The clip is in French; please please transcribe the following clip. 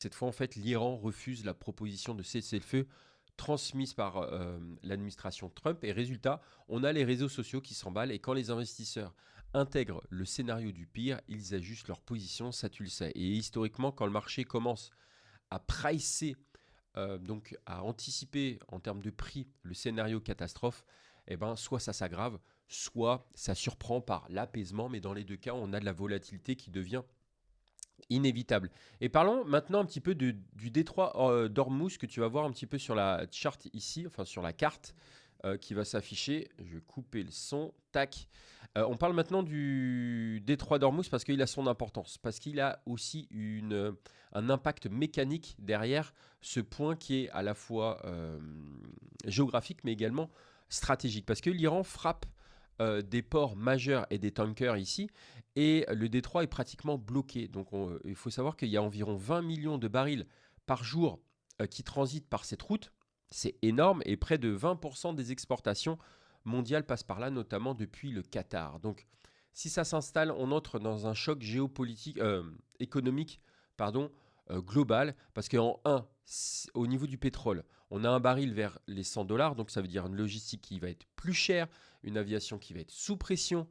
Cette fois, en fait, l'Iran refuse la proposition de cessez-le-feu transmise par l'administration Trump. Et résultat, on a les réseaux sociaux qui s'emballent. Et quand les investisseurs intègrent le scénario du pire, ils ajustent leur position, ça tu le sais. Et historiquement, quand le marché commence à pricer, donc à anticiper en termes de prix le scénario catastrophe, eh ben, soit ça s'aggrave, soit ça surprend par l'apaisement. Mais dans les deux cas, on a de la volatilité qui devient inévitable. Et parlons maintenant un petit peu du détroit d'Ormuz que tu vas voir un petit peu sur la charte ici, enfin sur la carte qui va s'afficher. Je vais couper le son. Tac. On parle maintenant du détroit d'Ormuz parce qu'il a son importance, parce qu'il a aussi un impact mécanique derrière ce point qui est à la fois géographique mais également stratégique. Parce que l'Iran frappe des ports majeurs et des tankers ici, et le détroit est pratiquement bloqué. Donc il faut savoir qu'il y a environ 20 millions de barils par jour qui transitent par cette route. C'est énorme, et près de 20% des exportations mondiales passent par là, notamment depuis le Qatar. Donc si ça s'installe, on entre dans un choc géopolitique, économique, pardon, global, parce qu'en un, au niveau du pétrole, on a un baril vers les 100 dollars, donc ça veut dire une logistique qui va être plus chère, une aviation qui va être sous pression,